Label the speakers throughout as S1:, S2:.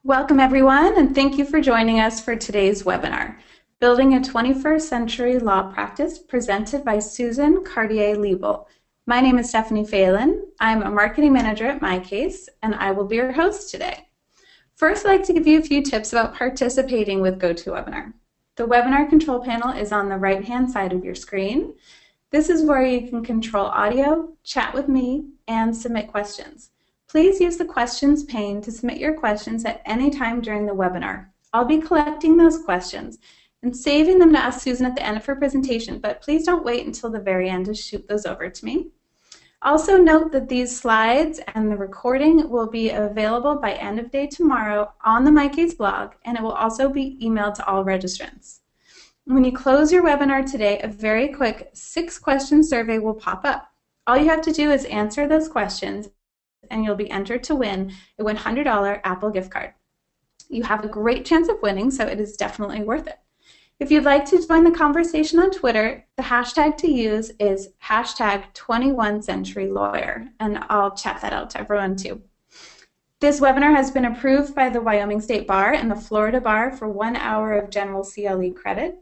S1: Welcome everyone, and thank you for joining us for today's webinar, Building a 21st Century Law Practice, presented by Susan Cartier Liebel. My name is Stephanie Phelan. I'm a marketing manager at MyCase, and I will be your host today. First, I'd like to give you a few tips about participating with GoToWebinar. The webinar control panel is on the right-hand side of your screen. This is where you can control audio, chat with me, and submit questions. Please use the questions pane to submit your questions at any time during the webinar. I'll be collecting those questions and saving them to ask Susan at the end of her presentation, but please don't wait until the very end to shoot those over to me. Also note that these slides and the recording will be available by end of day tomorrow on the MyCase blog, and it will also be emailed to all registrants. When you close your webinar today, a very quick 6-question survey will pop up. All you have to do is answer those questions, and you'll be entered to win a $100 Apple gift card. You have a great chance of winning, so it is definitely worth it. If you'd like to join the conversation on Twitter, the hashtag to use is hashtag 21centurylawyer, and I'll chat that out to everyone too. This webinar has been approved by the Wyoming State Bar and the Florida Bar for 1 hour of general CLE credit.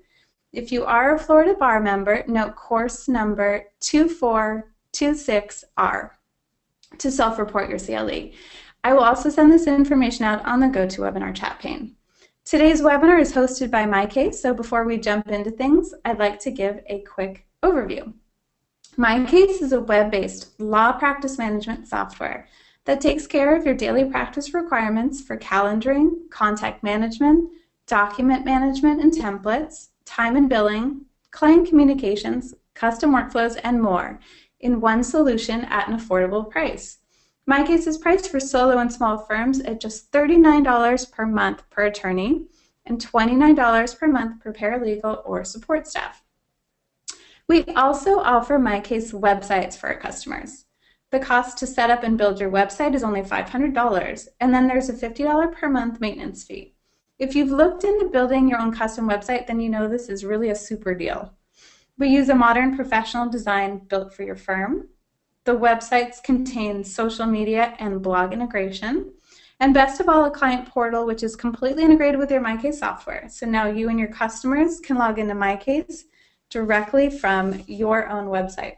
S1: If you are a Florida Bar member, note course number 2426R to self-report your CLE. I will also send this information out on the GoToWebinar chat pane. Today's webinar is hosted by MyCase, so before we jump into things, I'd like to give a quick overview. MyCase is a web-based law practice management software that takes care of your daily practice requirements for calendaring, contact management, document management and templates, time and billing, client communications, custom workflows, and more in one solution at an affordable price. MyCase is priced for solo and small firms at just $39 per month per attorney and $29 per month per paralegal or support staff. We also offer MyCase websites for our customers. The cost to set up and build your website is only $500, and then there's a $50 per month maintenance fee. If you've looked into building your own custom website, then you know this is really a super deal. We use a modern professional design built for your firm. The websites contain social media and blog integration. And best of all, a client portal, which is completely integrated with your MyCase software. So now you and your customers can log into MyCase directly from your own website.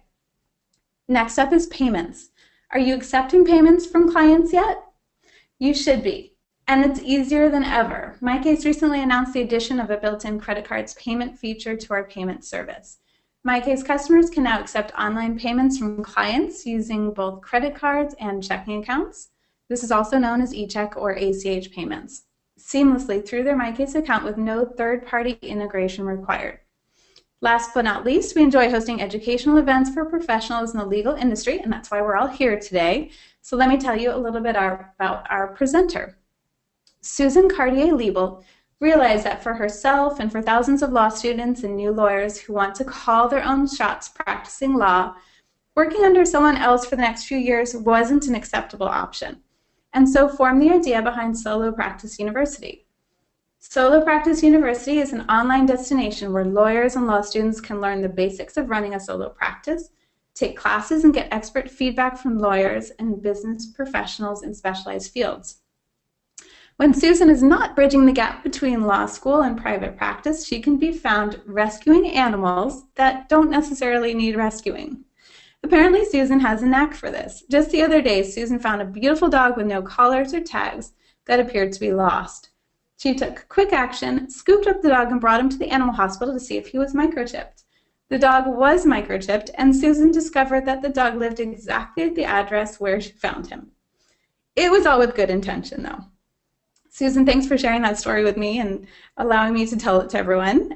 S1: Next up is payments. Are you accepting payments from clients yet? You should be. And it's easier than ever. MyCase recently announced the addition of a built-in credit cards payment feature to our payment service. MyCase customers can now accept online payments from clients using both credit cards and checking accounts. This is also known as eCheck or ACH payments, seamlessly through their MyCase account with no third-party integration required. Last but not least, we enjoy hosting educational events for professionals in the legal industry, and that's why we're all here today. So let me tell you a little bit about our presenter. Susan Cartier Liebel realized that for herself and for thousands of law students and new lawyers who want to call their own shots practicing law, working under someone else for the next few years wasn't an acceptable option, and so formed the idea behind Solo Practice University. Solo Practice University is an online destination where lawyers and law students can learn the basics of running a solo practice, take classes, and get expert feedback from lawyers and business professionals in specialized fields. When Susan is not bridging the gap between law school and private practice, she can be found rescuing animals that don't necessarily need rescuing. Apparently, Susan has a knack for this. Just the other day, Susan found a beautiful dog with no collars or tags that appeared to be lost. She took quick action, scooped up the dog, and brought him to the animal hospital to see if he was microchipped. The dog was microchipped, and Susan discovered that the dog lived exactly at the address where she found him. It was all with good intention, though. Susan, thanks for sharing that story with me and allowing me to tell it to everyone,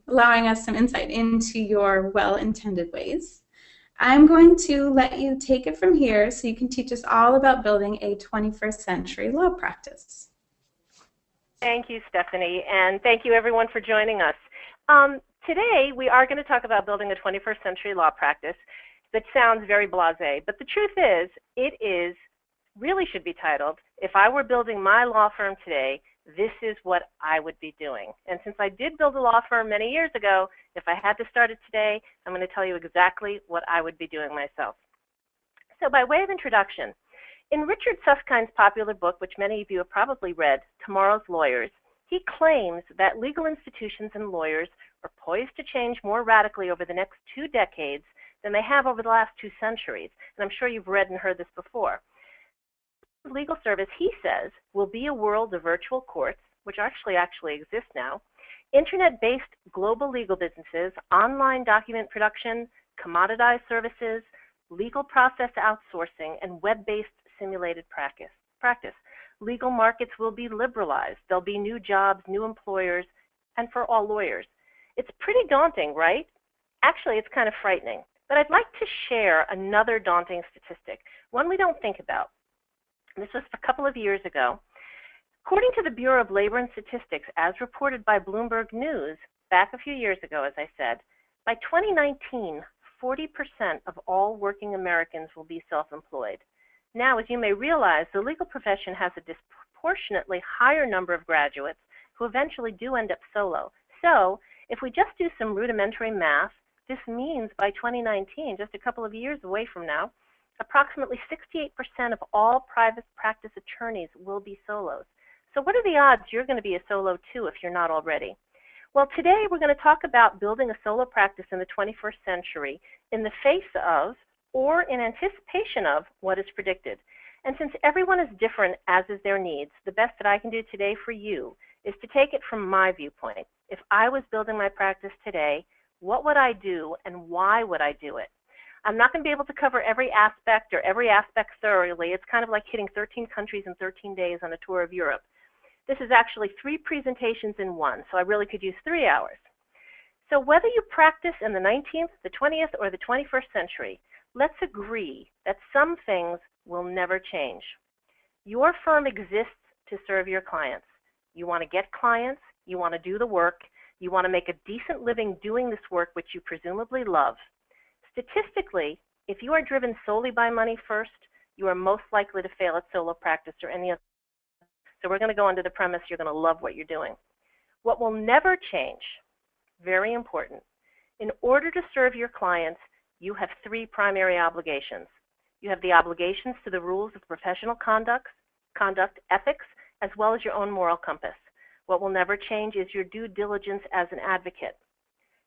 S1: allowing us some insight into your well-intended ways. I'm going to let you take it from here so you can teach us all about building a 21st century law practice.
S2: Thank you, Stephanie, and thank you everyone for joining us. Today we are going to talk about building a 21st century law practice that sounds very blasé, but the truth is, it really should be titled, If I Were Building My Law Firm Today, This Is What I Would Be Doing. And since I did build a law firm many years ago, if I had to start it today, I'm going to tell you exactly what I would be doing myself. So by way of introduction, In Richard Suskind's popular book, which many of you have probably read, Tomorrow's Lawyers, he claims that legal institutions and lawyers are poised to change more radically over the next 2 decades than they have over the last 2 centuries. And I'm sure you've read and heard this before. Legal service, he says, will be a world of virtual courts, which actually exist now, internet-based global legal businesses, online document production, commoditized services, legal process outsourcing, and web-based simulated practice. Legal markets will be liberalized. There'll be new jobs, new employers, and for all lawyers. It's pretty daunting, right? Actually, it's kind of frightening. But I'd like to share another daunting statistic, one we don't think about. This was a couple of years ago. According to the Bureau of Labor and Statistics, as reported by Bloomberg News back a few years ago, as I said, by 2019, 40% of all working Americans will be self-employed. Now, as you may realize, the legal profession has a disproportionately higher number of graduates who eventually do end up solo. So, if we just do some rudimentary math, this means by 2019, just a couple of years away from now, approximately 68% of all private practice attorneys will be solos. So what are the odds you're going to be a solo too if you're not already? Well, today we're going to talk about building a solo practice in the 21st century in the face of or in anticipation of what is predicted. And since everyone is different, as is their needs, the best that I can do today for you is to take it from my viewpoint. If I was building my practice today, what would I do and why would I do it? I'm not going to be able to cover every aspect thoroughly. It's kind of like hitting 13 countries in 13 days on a tour of Europe. This is actually 3 presentations in one, so I really could use 3 hours. So whether you practice in the 19th, the 20th, or the 21st century, let's agree that some things will never change. Your firm exists to serve your clients. You want to get clients, you want to do the work, you want to make a decent living doing this work which you presumably love. Statistically, if you are driven solely by money first, you are most likely to fail at solo practice or any other. So we're going to go under the premise you're going to love what you're doing. What will never change, very important, in order to serve your clients, you have 3 primary obligations. You have the obligations to the rules of professional conduct, ethics, as well as your own moral compass. What will never change is your due diligence as an advocate.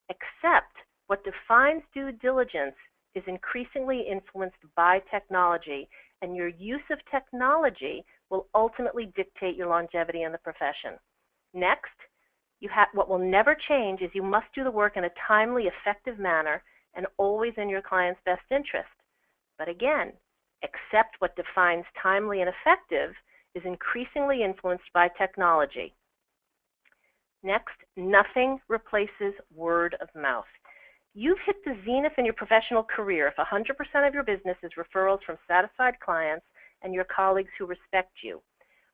S2: Except what defines due diligence is increasingly influenced by technology, and your use of technology will ultimately dictate your longevity in the profession. Next, what will never change is you must do the work in a timely, effective manner and always in your client's best interest. But again, except what defines timely and effective is increasingly influenced by technology. Next, nothing replaces word of mouth. You've hit the zenith in your professional career if 100% of your business is referrals from satisfied clients and your colleagues who respect you.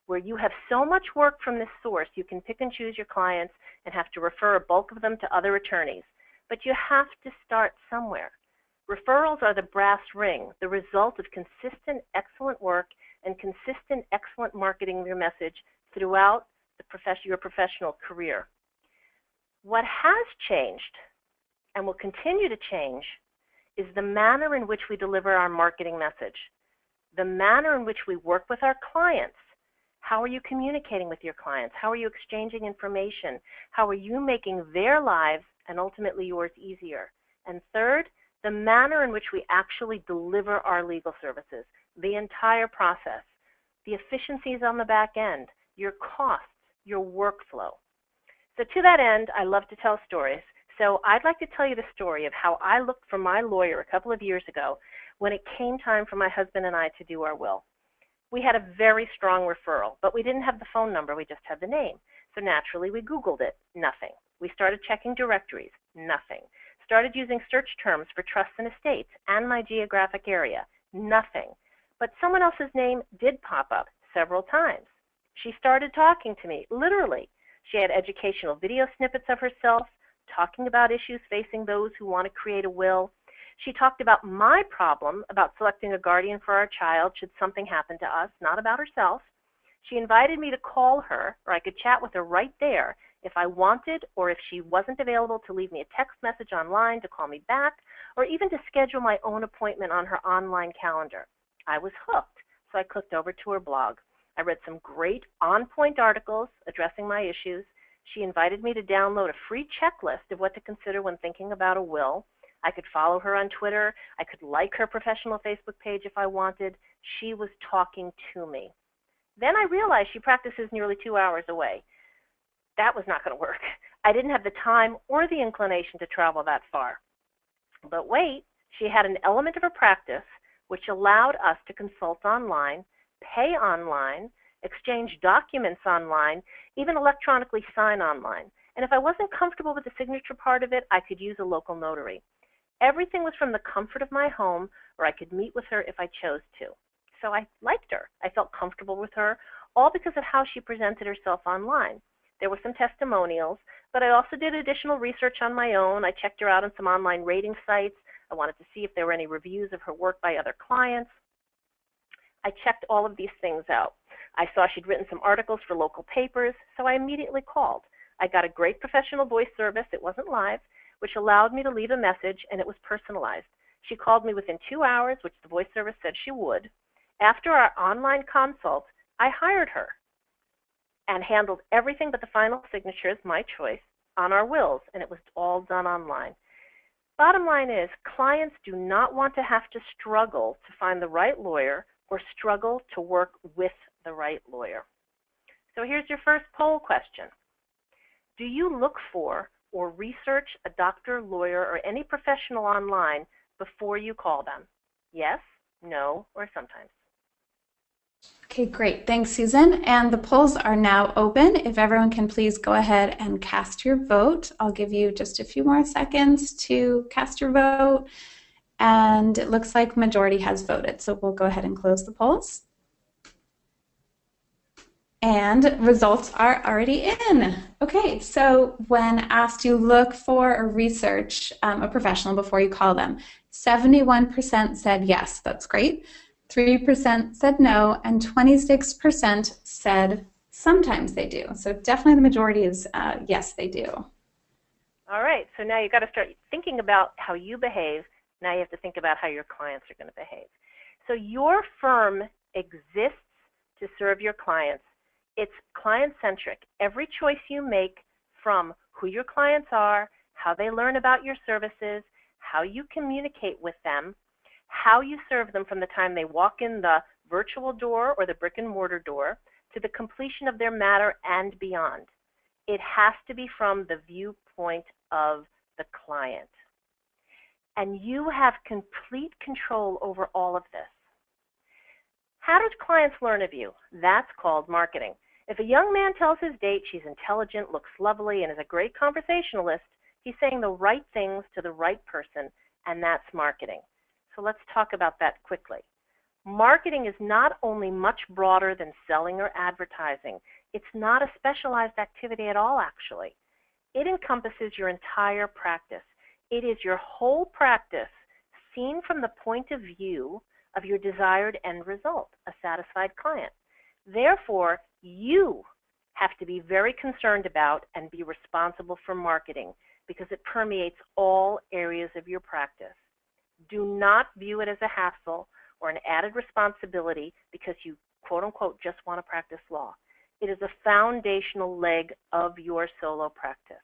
S2: Where you have so much work from this source, you can pick and choose your clients and have to refer a bulk of them to other attorneys. But you have to start somewhere. Referrals are the brass ring, the result of consistent, excellent work and consistent, excellent marketing of your message throughout your professional career. What has changed and will continue to change is the manner in which we deliver our marketing message, the manner in which we work with our clients. How are you communicating with your clients? How are you exchanging information? How are you making their lives and ultimately yours easier? And third, the manner in which we actually deliver our legal services, the entire process, the efficiencies on the back end, your costs, your workflow. So to that end, I love to tell stories. So I'd like to tell you the story of how I looked for my lawyer a couple of years ago when it came time for my husband and I to do our will. We had a very strong referral, but we didn't have the phone number, we just had the name. So naturally, we Googled it, nothing. We started checking directories, nothing. Started using search terms for trusts and estates and my geographic area, nothing. But someone else's name did pop up several times. She started talking to me, literally. She had educational video snippets of herself, talking about issues facing those who want to create a will. She talked about my problem about selecting a guardian for our child should something happen to us, not about herself. She invited me to call her, or I could chat with her right there if I wanted, or if she wasn't available, to leave me a text message online to call me back, or even to schedule my own appointment on her online calendar. I was hooked. So I clicked over to her blog. I read some great on-point articles addressing my issues. She invited me to download a free checklist of what to consider when thinking about a will. I could follow her on Twitter. I could like her professional Facebook page if I wanted. She was talking to me. Then I realized she practices nearly 2 hours away. That was not going to work. I didn't have the time or the inclination to travel that far. But wait, she had an element of her practice which allowed us to consult online, pay online, exchange documents online, even electronically sign online. And if I wasn't comfortable with the signature part of it, I could use a local notary. Everything was from the comfort of my home, or I could meet with her if I chose to. So I liked her. I felt comfortable with her, all because of how she presented herself online. There were some testimonials, but I also did additional research on my own. I checked her out on some online rating sites. I wanted to see if there were any reviews of her work by other clients. I checked all of these things out. I saw she'd written some articles for local papers, so I immediately called. I got a great professional voice service. It wasn't live, which allowed me to leave a message, and it was personalized. She called me within 2 hours, which the voice service said she would. After our online consult, I hired her and handled everything but the final signatures, my choice, on our wills, and it was all done online. Bottom line is, clients do not want to have to struggle to find the right lawyer or struggle to work with the right lawyer. So here's your first poll question. Do you look for or research a doctor, lawyer, or any professional online before you call them? Yes, no, or sometimes.
S1: Okay, great. Thanks, Susan. And the polls are now open. If everyone can please go ahead and cast your vote. I'll give you just a few more seconds to cast your vote. And it looks like majority has voted. So we'll go ahead and close the polls. And results are already in. Okay, so when asked to look for or research a professional before you call them, 71% said yes, that's great. 3% said no, and 26% said sometimes they do. So definitely the majority is yes, they do.
S2: All right, so now you've got to start thinking about how you behave. Now you have to think about how your clients are going to behave. So your firm exists to serve your clients. It's client-centric. Every choice you make, from who your clients are, how they learn about your services, how you communicate with them, how you serve them from the time they walk in the virtual door or the brick and mortar door to the completion of their matter and beyond. It has to be from the viewpoint of the client. And you have complete control over all of this. How do clients learn of you? That's called marketing. If a young man tells his date she's intelligent, looks lovely, and is a great conversationalist, he's saying the right things to the right person, and that's marketing. So let's talk about that quickly. Marketing is not only much broader than selling or advertising. It's not a specialized activity at all, actually. It encompasses your entire practice. It is your whole practice seen from the point of view of your desired end result, a satisfied client. Therefore, you have to be very concerned about and be responsible for marketing because it permeates all areas of your practice. Do not view it as a hassle or an added responsibility because you, quote unquote, just want to practice law. It is a foundational leg of your solo practice.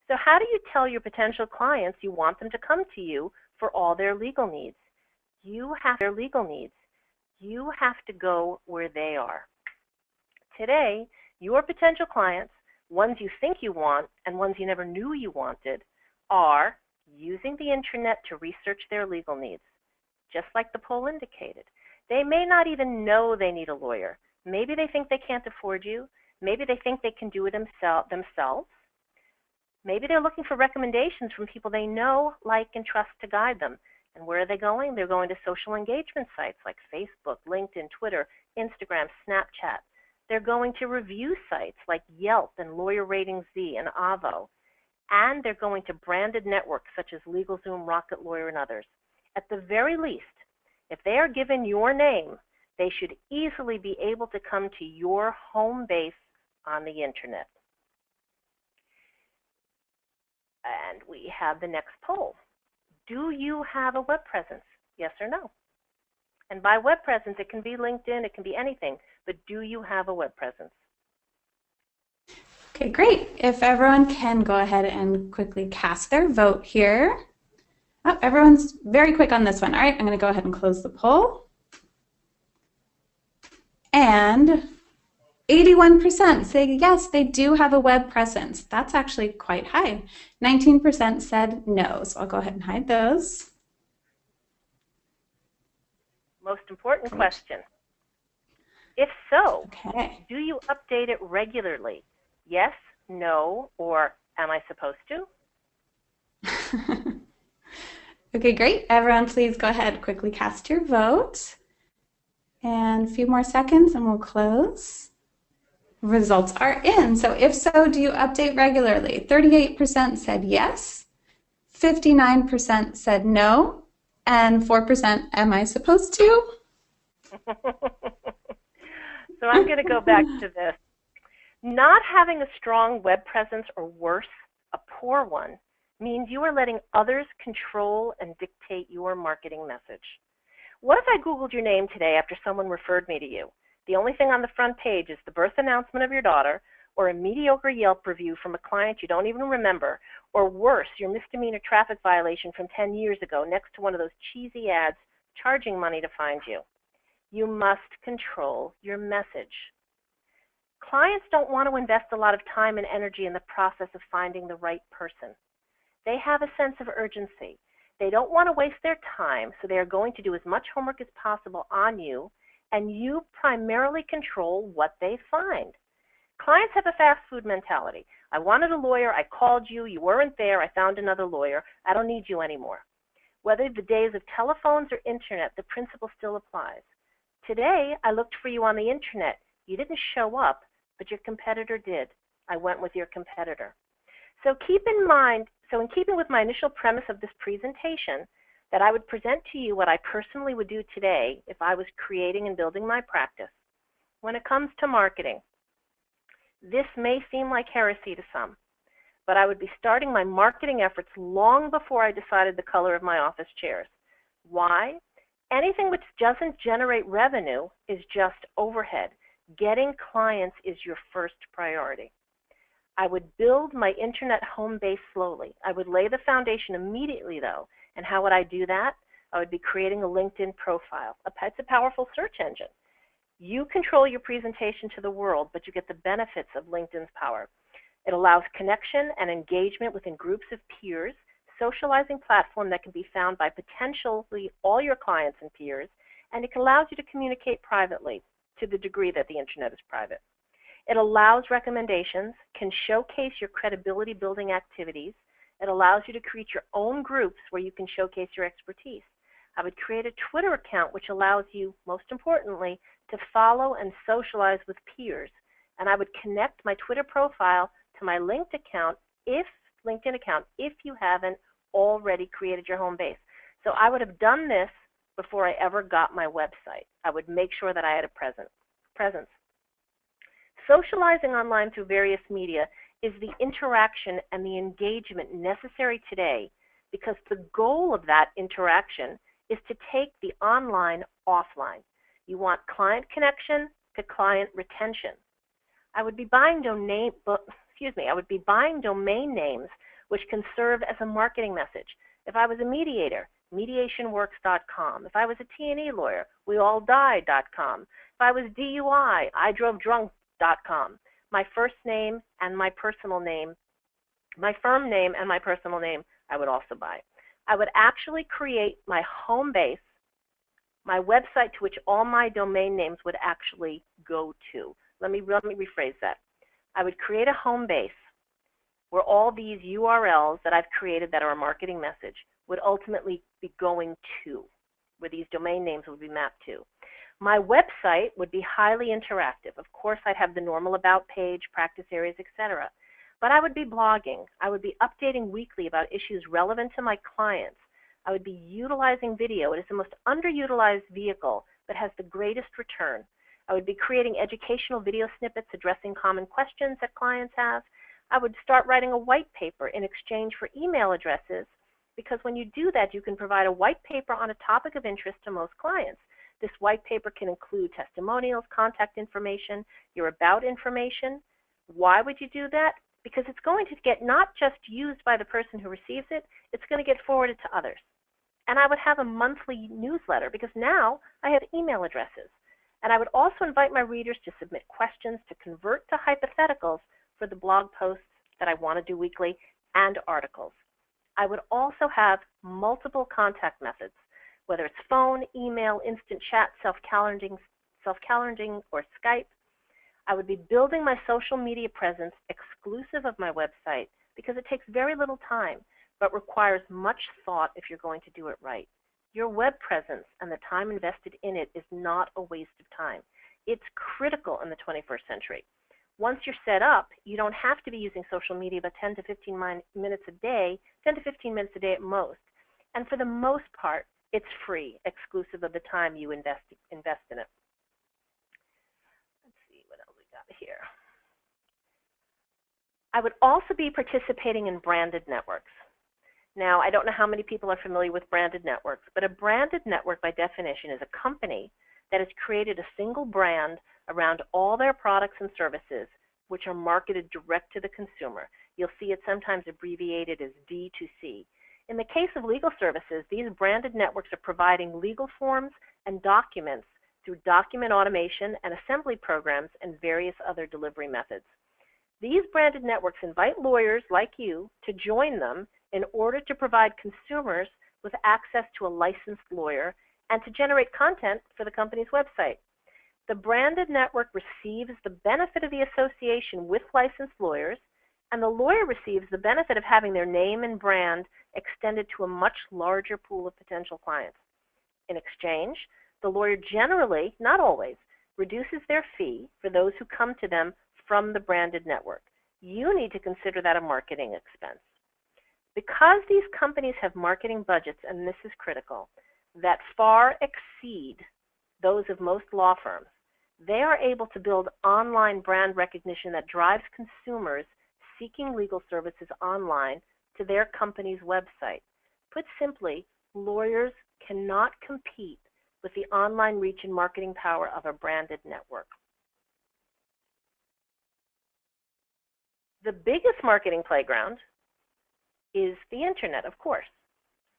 S2: So how do you tell your potential clients you want them to come to you for all their legal needs? You have to go where they are. Today, your potential clients, ones you think you want and ones you never knew you wanted, are using the internet to research their legal needs, just like the poll indicated. They may not even know they need a lawyer. Maybe they think they can't afford you. Maybe they think they can do it themselves. Maybe they're looking for recommendations from people they know, like, and trust to guide them. And where are they going? They're going to social engagement sites like Facebook, LinkedIn, Twitter, Instagram, Snapchat. They're going to review sites like Yelp and Lawyer Rating Z and Avvo. And they're going to branded networks such as LegalZoom, Rocket Lawyer, and others. At the very least, if they are given your name, they should easily be able to come to your home base on the internet. And we have the next poll. Do you have a web presence? Yes or no? And by web presence, it can be LinkedIn, it can be anything, but do you have a web presence?
S1: Okay, great. If everyone can go ahead and quickly cast their vote here. Oh, everyone's very quick on this one. All right, I'm going to go ahead and close the poll. And 81% say yes, they do have a web presence. That's actually quite high. 19% said no, so I'll go ahead and hide those.
S2: Most important question. If so,
S1: okay.
S2: Do you update it regularly? Yes, no, or am I supposed to?
S1: Okay, great. Everyone, please go ahead, quickly cast your vote. And a few more seconds and we'll close. Results are in. So if so, do you update regularly? 38% said yes, 59% said no, and 4% am I supposed to?
S2: So I'm going to go back to this. Not having a strong web presence, or worse, a poor one, means you are letting others control and dictate your marketing message. What if I Googled your name today after someone referred me to you? The only thing on the front page is the birth announcement of your daughter, or a mediocre Yelp review from a client you don't even remember, or worse, your misdemeanor traffic violation from 10 years ago next to one of those cheesy ads charging money to find you. You must control your message. Clients don't want to invest a lot of time and energy in the process of finding the right person. They have a sense of urgency. They don't want to waste their time, so they are going to do as much homework as possible on you, and you primarily control what they find. Clients have a fast food mentality. I wanted a lawyer, I called you, you weren't there, I found another lawyer, I don't need you anymore. Whether the days of telephones or internet, the principle still applies. Today, I looked for you on the internet. You didn't show up, but your competitor did. I went with your competitor. So in keeping with my initial premise of this presentation, that I would present to you what I personally would do today if I was creating and building my practice. When it comes to marketing, this may seem like heresy to some, but I would be starting my marketing efforts long before I decided the color of my office chairs. Why? Anything which doesn't generate revenue is just overhead. Getting clients is your first priority. I would build my internet home base slowly. I would lay the foundation immediately, though. And how would I do that? I would be creating a LinkedIn profile. It's a powerful search engine. You control your presentation to the world, but you get the benefits of LinkedIn's power. It allows connection and engagement within groups of peers, socializing platform that can be found by potentially all your clients and peers, and it allows you to communicate privately to the degree that the internet is private. It allows recommendations, can showcase your credibility building activities. It allows you to create your own groups where you can showcase your expertise. I would create a Twitter account which allows you, most importantly, to follow and socialize with peers. And I would connect my Twitter profile to my LinkedIn account if you haven't already created your home base. So I would have done this before I ever got my website. I would make sure that I had a presence. Socializing online through various media is the interaction and the engagement necessary today, because the goal of that interaction is to take the online offline. You want client connection to client retention. I would be buying domain names which can serve as a marketing message. If I was a mediator, mediationworks.com. If I was a T&E lawyer, wealldied.com. If I was DUI, idrovedrunk.com. My first name and my personal name, my firm name and my personal name, I would also buy. I would actually create my home base, my website to which all my domain names would actually go to. Let me rephrase that. I would create a home base where all these URLs that I've created that are a marketing message would ultimately be going to, where these domain names would be mapped to. My website would be highly interactive. Of course, I'd have the normal about page, practice areas, etc. But I would be blogging. I would be updating weekly about issues relevant to my clients. I would be utilizing video. It is the most underutilized vehicle but has the greatest return. I would be creating educational video snippets addressing common questions that clients have. I would start writing a white paper in exchange for email addresses, because when you do that, you can provide a white paper on a topic of interest to most clients. This white paper can include testimonials, contact information, your about information. Why would you do that? Because it's going to get not just used by the person who receives it, it's going to get forwarded to others. And I would have a monthly newsletter because now I have email addresses. And I would also invite my readers to submit questions to convert to hypotheticals for the blog posts that I want to do weekly and articles. I would also have multiple contact methods, whether it's phone, email, instant chat, self-calendaring, or Skype. I would be building my social media presence exclusive of my website because it takes very little time, but requires much thought if you're going to do it right. Your web presence and the time invested in it is not a waste of time. It's critical in the 21st century. Once you're set up, you don't have to be using social media but 10 to 15 minutes a day, 10 to 15 minutes a day at most. And for the most part, it's free, exclusive of the time you invest in it. Let's see what else we got here. I would also be participating in branded networks. Now, I don't know how many people are familiar with branded networks, but a branded network by definition is a company that has created a single brand around all their products and services, which are marketed direct to the consumer. You'll see it sometimes abbreviated as D2C. In the case of legal services, these branded networks are providing legal forms and documents through document automation and assembly programs and various other delivery methods. These branded networks invite lawyers like you to join them in order to provide consumers with access to a licensed lawyer and to generate content for the company's website. The branded network receives the benefit of the association with licensed lawyers, and the lawyer receives the benefit of having their name and brand extended to a much larger pool of potential clients. In exchange, the lawyer generally, not always, reduces their fee for those who come to them from the branded network. You need to consider that a marketing expense. Because these companies have marketing budgets, and this is critical, that far exceed those of most law firms, they are able to build online brand recognition that drives consumers seeking legal services online to their company's website. Put simply, lawyers cannot compete with the online reach and marketing power of a branded network. The biggest marketing playground is the internet, of course.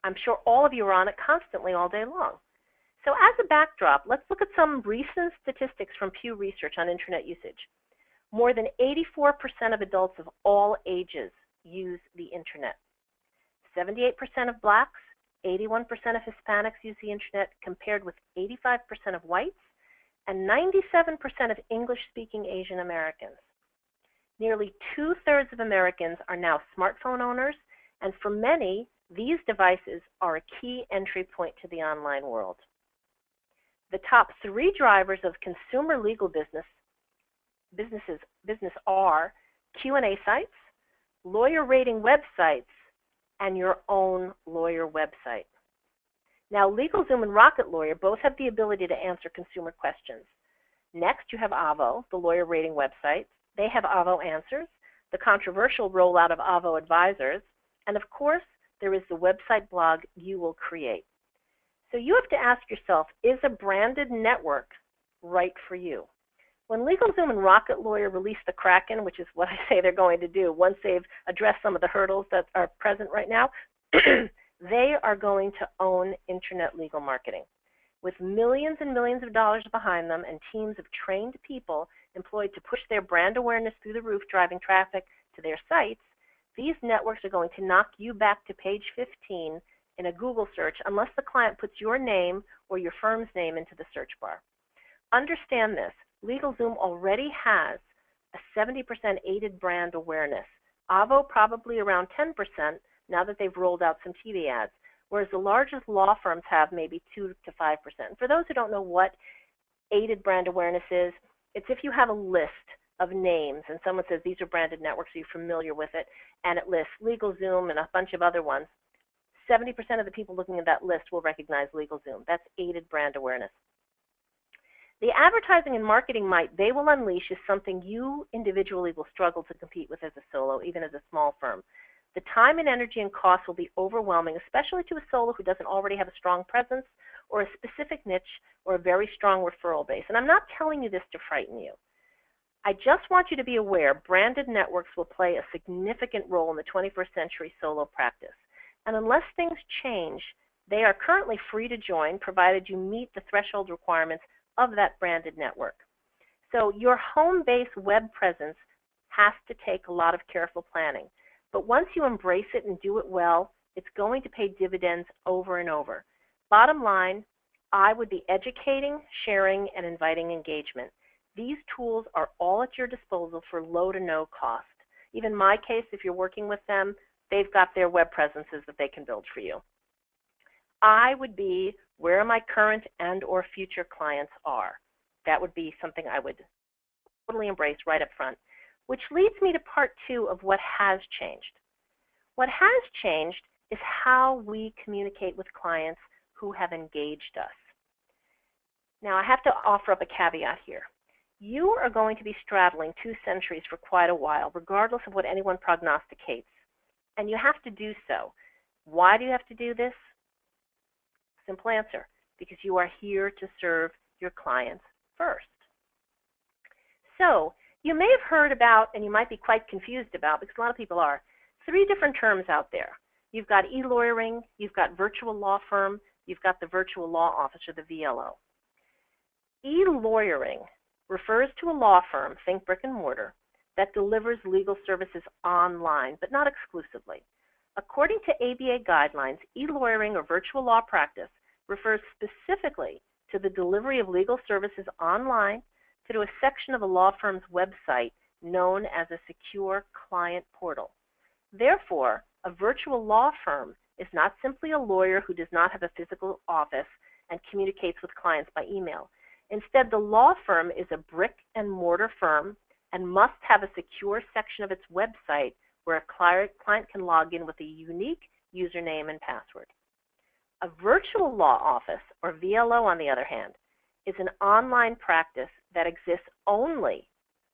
S2: I'm sure all of you are on it constantly all day long. So as a backdrop, let's look at some recent statistics from Pew Research on internet usage. More than 84% of adults of all ages use the internet. 78% of blacks, 81% of Hispanics use the internet, compared with 85% of whites and 97% of English-speaking Asian Americans. Nearly 2/3 of Americans are now smartphone owners, and for many, these devices are a key entry point to the online world. The top 3 drivers of consumer legal business are Q&A sites, lawyer rating websites, and your own lawyer website. Now, LegalZoom and Rocket Lawyer both have the ability to answer consumer questions. Next, you have Avvo, the lawyer rating website. They have Avvo Answers, the controversial rollout of Avvo Advisors, and of course, there is the website blog you will create. So you have to ask yourself, is a branded network right for you? When LegalZoom and Rocket Lawyer release the Kraken, which is what I say they're going to do, once they've addressed some of the hurdles that are present right now, they are going to own internet legal marketing. With millions and millions of dollars behind them and teams of trained people employed to push their brand awareness through the roof, driving traffic to their sites, these networks are going to knock you back to page 15 in a Google search unless the client puts your name or your firm's name into the search bar. Understand this. LegalZoom already has a 70% aided brand awareness. Avvo probably around 10% now that they've rolled out some TV ads, whereas the largest law firms have maybe 2 to 5%. For those who don't know what aided brand awareness is, it's if you have a list of names and someone says these are branded networks, so you're familiar with it, and it lists LegalZoom and a bunch of other ones. 70% of the people looking at that list will recognize LegalZoom. That's aided brand awareness. The advertising and marketing might they will unleash is something you individually will struggle to compete with as a solo, even as a small firm. The time and energy and cost will be overwhelming, especially to a solo who doesn't already have a strong presence or a specific niche, or a very strong referral base. And I'm not telling you this to frighten you. I just want you to be aware branded networks will play a significant role in the 21st century solo practice. And unless things change, they are currently free to join, provided you meet the threshold requirements of that branded network. So your home-based web presence has to take a lot of careful planning. But once you embrace it and do it well, it's going to pay dividends over and over. Bottom line, I would be educating, sharing, and inviting engagement. These tools are all at your disposal for low to no cost. Even MyCase, if you're working with them, they've got their web presences that they can build for you. I would be where my current and or future clients are. That would be something I would totally embrace right up front, which leads me to part 2 of what has changed. What has changed is how we communicate with clients who have engaged us. Now, I have to offer up a caveat here. You are going to be straddling 2 centuries for quite a while, regardless of what anyone prognosticates, and you have to do so. Why do you have to do this? Simple answer, because you are here to serve your clients first. So, you may have heard about, and you might be quite confused about, because a lot of people are, 3 different terms out there. You've got e-lawyering, you've got virtual law firm, you've got the virtual law office, or the VLO. E-lawyering refers to a law firm, think brick and mortar, that delivers legal services online, but not exclusively. According to ABA guidelines, e-lawyering or virtual law practice refers specifically to the delivery of legal services online through a section of a law firm's website known as a secure client portal. Therefore, a virtual law firm is not simply a lawyer who does not have a physical office and communicates with clients by email. Instead, the law firm is a brick and mortar firm and must have a secure section of its website where a client can log in with a unique username and password. A virtual law office, or VLO on the other hand, is an online practice that exists only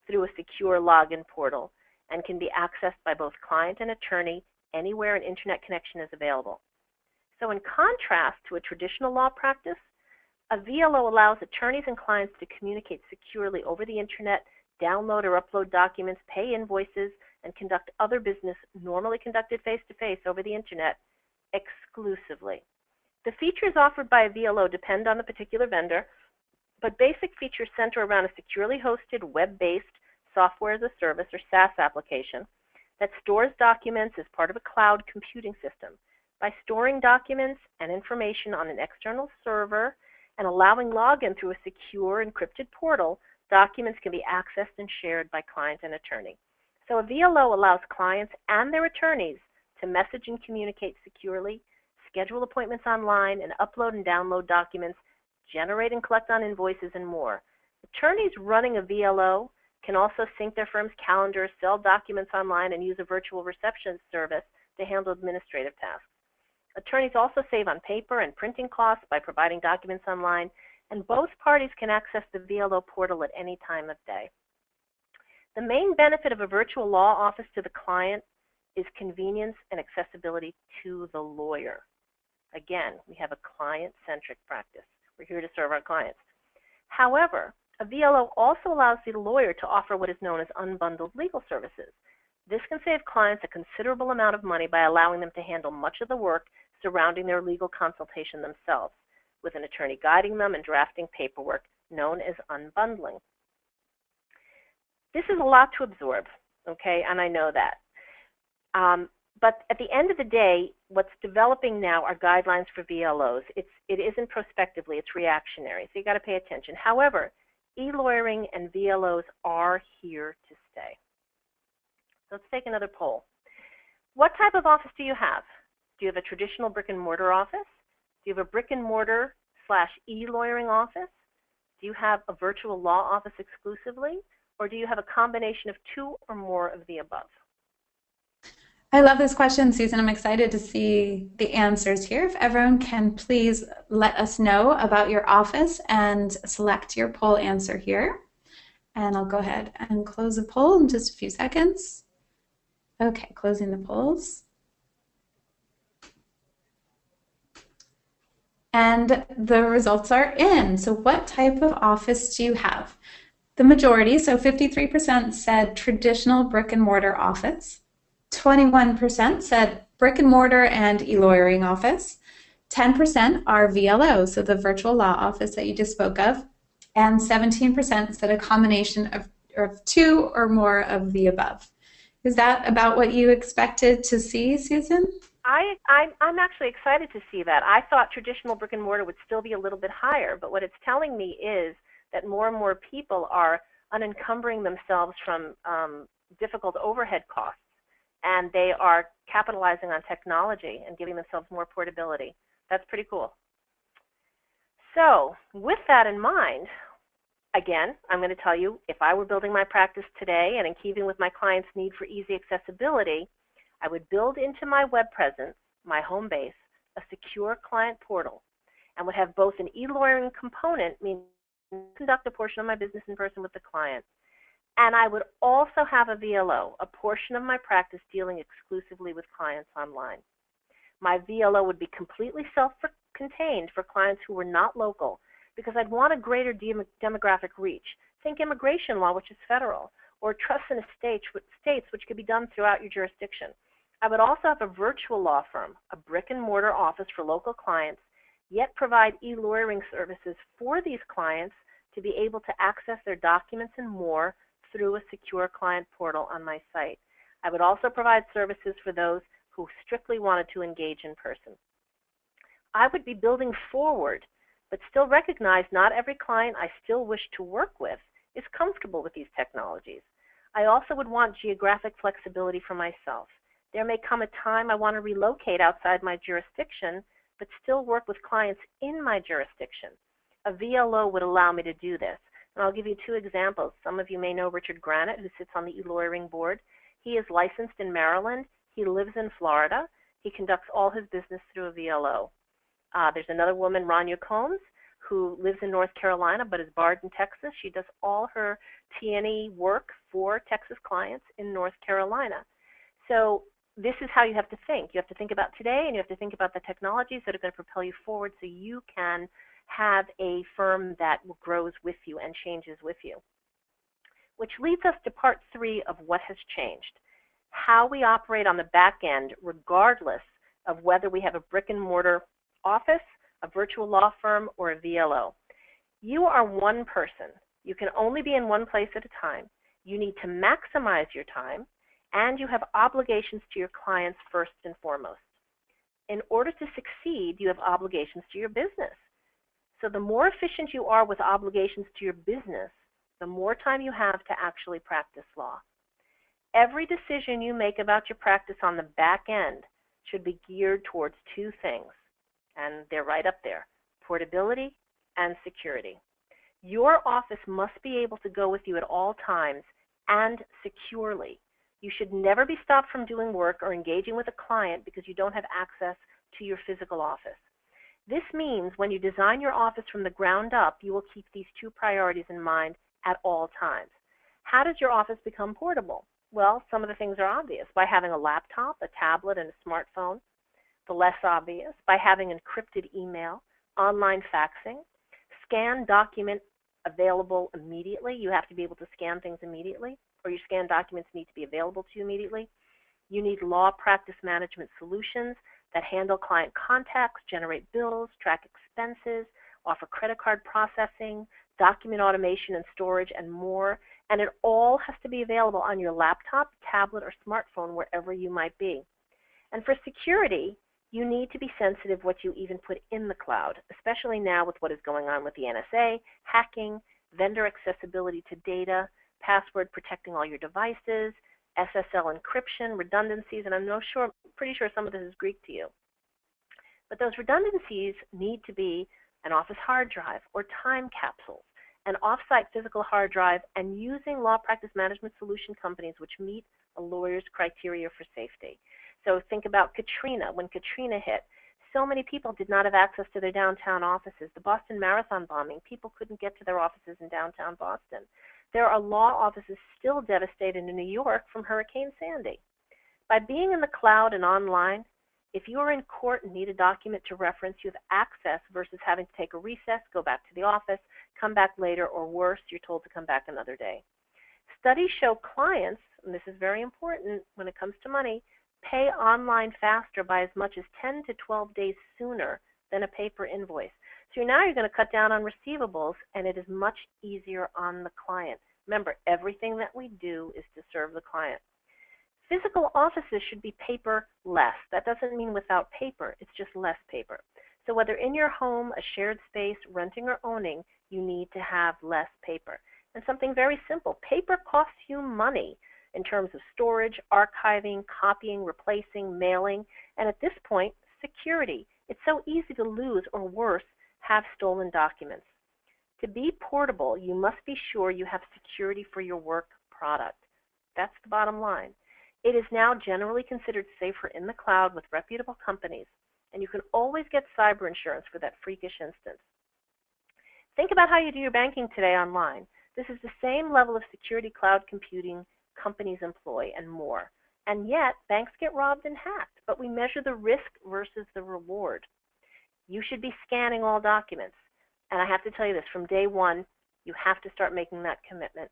S2: through a secure login portal and can be accessed by both client and attorney anywhere an internet connection is available. So in contrast to a traditional law practice, a VLO allows attorneys and clients to communicate securely over the internet, download or upload documents, pay invoices, and conduct other business normally conducted face-to-face over the internet exclusively. The features offered by a VLO depend on the particular vendor, but basic features center around a securely hosted, web-based software as a service or SaaS application that stores documents as part of a cloud computing system. By storing documents and information on an external server and allowing login through a secure encrypted portal, documents can be accessed and shared by client and attorney. So a VLO allows clients and their attorneys to message and communicate securely, schedule appointments online, and upload and download documents, generate and collect on invoices, and more. Attorneys running a VLO can also sync their firm's calendar, sell documents online, and use a virtual reception service to handle administrative tasks. Attorneys also save on paper and printing costs by providing documents online, and both parties can access the VLO portal at any time of day. The main benefit of a virtual law office to the client is convenience and accessibility to the lawyer. Again, we have a client-centric practice. We're here to serve our clients. However, a VLO also allows the lawyer to offer what is known as unbundled legal services. This can save clients a considerable amount of money by allowing them to handle much of the work surrounding their legal consultation themselves, with an attorney guiding them and drafting paperwork known as unbundling. This is a lot to absorb, okay, and I know that. But at the end of the day, what's developing now are guidelines for VLOs. It isn't prospectively, it's reactionary, so you got to pay attention. However, e-lawyering and VLOs are here to stay. So let's take another poll. What type of office do you have? Do you have a traditional brick and mortar office? Do you have a brick and mortar / e-lawyering office? Do you have a virtual law office exclusively? Or do you have a combination of 2 or more of the above?
S1: I love this question, Susan. I'm excited to see the answers here. If everyone can please let us know about your office and select your poll answer here. And I'll go ahead and close the poll in just a few seconds. Okay, closing the polls. And the results are in. So what type of office do you have? The majority, so 53% said traditional brick and mortar office. 21% said brick and mortar and e-lawyering office. 10% are VLO, so the virtual law office that you just spoke of. And 17% said a combination of two or more of the above. Is that about what you expected to see, Susan?
S2: I'm actually excited to see that. I thought traditional brick and mortar would still be a little bit higher, but what it's telling me is that more and more people are unencumbering themselves from difficult overhead costs, and they are capitalizing on technology and giving themselves more portability. That's pretty cool. So with that in mind, again, I'm going to tell you, if I were building my practice today and in keeping with my clients' need for easy accessibility, I would build into my web presence, my home base, a secure client portal, and would have both an e-lawyering component, meaning conduct a portion of my business in person with the client, and I would also have a VLO, a portion of my practice dealing exclusively with clients online. My VLO would be completely self-contained for clients who were not local, because I'd want a greater demographic reach. Think immigration law, which is federal, or trust in states, which could be done throughout your jurisdiction. I would also have a virtual law firm, a brick and mortar office for local clients, yet provide e-lawyering services for these clients to be able to access their documents and more through a secure client portal on my site. I would also provide services for those who strictly wanted to engage in person. I would be building forward, but still recognize not every client I still wish to work with is comfortable with these technologies. I also would want geographic flexibility for myself. There may come a time I want to relocate outside my jurisdiction, but still work with clients in my jurisdiction. A VLO would allow me to do this. And I'll give you two examples. Some of you may know Richard Granite, who sits on the e-lawyering board. He is licensed in Maryland. He lives in Florida. He conducts all his business through a VLO. There's another woman, Rania Combs, who lives in North Carolina but is barred in Texas. She does all her T&E work for Texas clients in North Carolina. So this is how you have to think. You have to think about today, and you have to think about the technologies that are going to propel you forward so you can have a firm that grows with you and changes with you. Which leads us to part 3 of what has changed. How we operate on the back end regardless of whether we have a brick and mortar office, a virtual law firm, or a VLO. You are one person. You can only be in one place at a time. You need to maximize your time, and you have obligations to your clients first and foremost. In order to succeed, you have obligations to your business. So the more efficient you are with obligations to your business, the more time you have to actually practice law. Every decision you make about your practice on the back end should be geared towards 2 things, and they're right up there: portability and security. Your office must be able to go with you at all times and securely. You should never be stopped from doing work or engaging with a client because you don't have access to your physical office. This means when you design your office from the ground up, you will keep these 2 priorities in mind at all times. How does your office become portable? Well, some of the things are obvious. By having a laptop, a tablet, and a smartphone. The less obvious, by having encrypted email, online faxing, scan document available immediately. You have to be able to scan things immediately, or your scanned documents need to be available to you immediately. You need law practice management solutions that handle client contacts, generate bills, track expenses, offer credit card processing, document automation and storage, and more. And it all has to be available on your laptop, tablet, or smartphone, wherever you might be. And for security, you need to be sensitive what you even put in the cloud, especially now with what is going on with the NSA, hacking, vendor accessibility to data, password protecting all your devices, SSL encryption, redundancies, and I'm pretty sure some of this is Greek to you. But those redundancies need to be an office hard drive or time capsules, an off-site physical hard drive, and using law practice management solution companies which meet a lawyer's criteria for safety. So think about Katrina. When Katrina hit, so many people did not have access to their downtown offices. The Boston Marathon bombing, people couldn't get to their offices in downtown Boston. There are law offices still devastated in New York from Hurricane Sandy. By being in the cloud and online, If you are in court and need a document to reference, you have access versus having to take a recess, go back to the office, come back later, or worse, you're told to come back another day. Studies show clients, and this is very important when it comes to money, pay online faster by as much as 10 to 12 days sooner than a paper invoice. So now you're going to cut down on receivables, and it is much easier on the client. Remember, everything that we do is to serve the client. Physical offices should be paperless. That doesn't mean without paper. It's just less paper. So whether in your home, a shared space, renting or owning, you need to have less paper. And something very simple, paper costs you money in terms of storage, archiving, copying, replacing, mailing, and at this point, security. It's so easy to lose or worse, have stolen documents. To be portable, you must be sure you have security for your work product. That's the bottom line. It is now generally considered safer in the cloud with reputable companies, and you can always get cyber insurance for that freakish instance. Think about how you do your banking today online. This is the same level of security cloud computing companies employ and more. And yet, banks get robbed and hacked, but we measure the risk versus the reward. You should be scanning all documents. And I have to tell you this, from day one, you have to start making that commitment.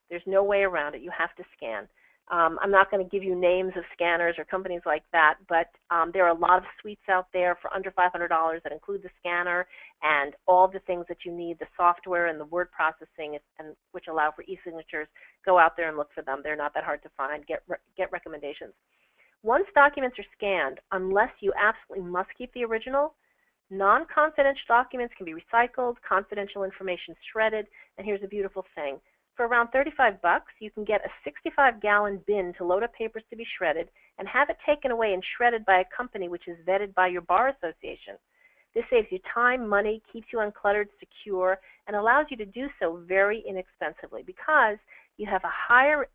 S2: There's no way around it. You have to scan. I'm not going to give you names of scanners or companies like that, but there are a lot of suites out there for under $500 that include the scanner and all the things that you need, the software and the word processing, and which allow for e-signatures. Go out there and look for them. They're not that hard to find. Get recommendations. Once documents are scanned, unless you absolutely must keep the original, non-confidential documents can be recycled, confidential information shredded, and here's a beautiful thing. For around $35, you can get a 65-gallon bin to load up papers to be shredded and have it taken away and shredded by a company which is vetted by your bar association. This saves you time, money, keeps you uncluttered, secure, and allows you to do so very inexpensively because you have higher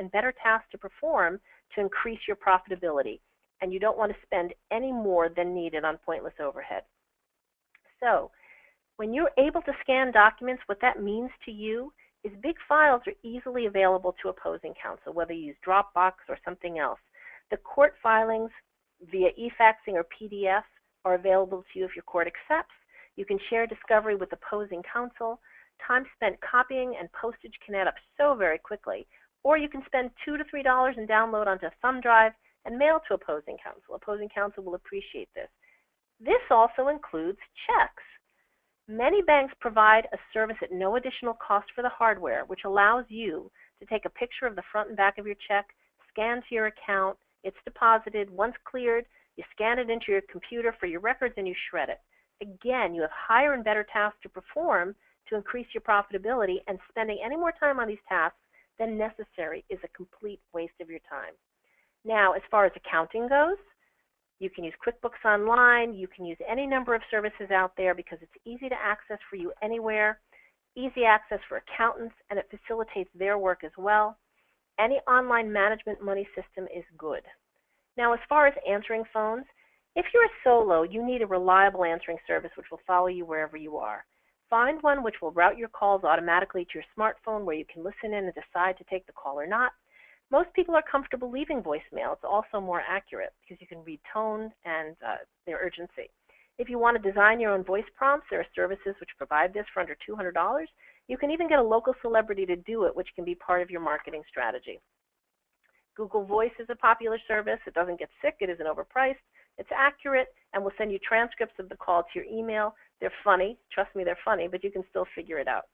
S2: and better tasks to perform to increase your profitability, and you don't want to spend any more than needed on pointless overhead. So, when you're able to scan documents, what that means to you is big files are easily available to opposing counsel, whether you use Dropbox or something else. The court filings via e-faxing or PDF are available to you if your court accepts. You can share discovery with opposing counsel. Time spent copying and postage can add up so very quickly. Or you can spend $2 to $3 and download onto a thumb drive and mail to opposing counsel. Opposing counsel will appreciate this. This also includes checks. Many banks provide a service at no additional cost for the hardware, which allows you to take a picture of the front and back of your check, scan to your account, it's deposited. Once cleared, you scan it into your computer for your records and you shred it. Again, you have higher and better tasks to perform to increase your profitability, and spending any more time on these tasks than necessary is a complete waste of your time. Now, as far as accounting goes, you can use QuickBooks Online. You can use any number of services out there because it's easy to access for you anywhere, easy access for accountants, and it facilitates their work as well. Any online management money system is good. Now, as far as answering phones, if you're a solo, you need a reliable answering service which will follow you wherever you are. Find one which will route your calls automatically to your smartphone where you can listen in and decide to take the call or not. Most people are comfortable leaving voicemail. It's also more accurate because you can read tone and their urgency. If you want to design your own voice prompts, there are services which provide this for under $200. You can even get a local celebrity to do it, which can be part of your marketing strategy. Google Voice is a popular service. It doesn't get sick. It isn't overpriced. It's accurate and will send you transcripts of the call to your email. They're funny. Trust me, they're funny, but you can still figure it out.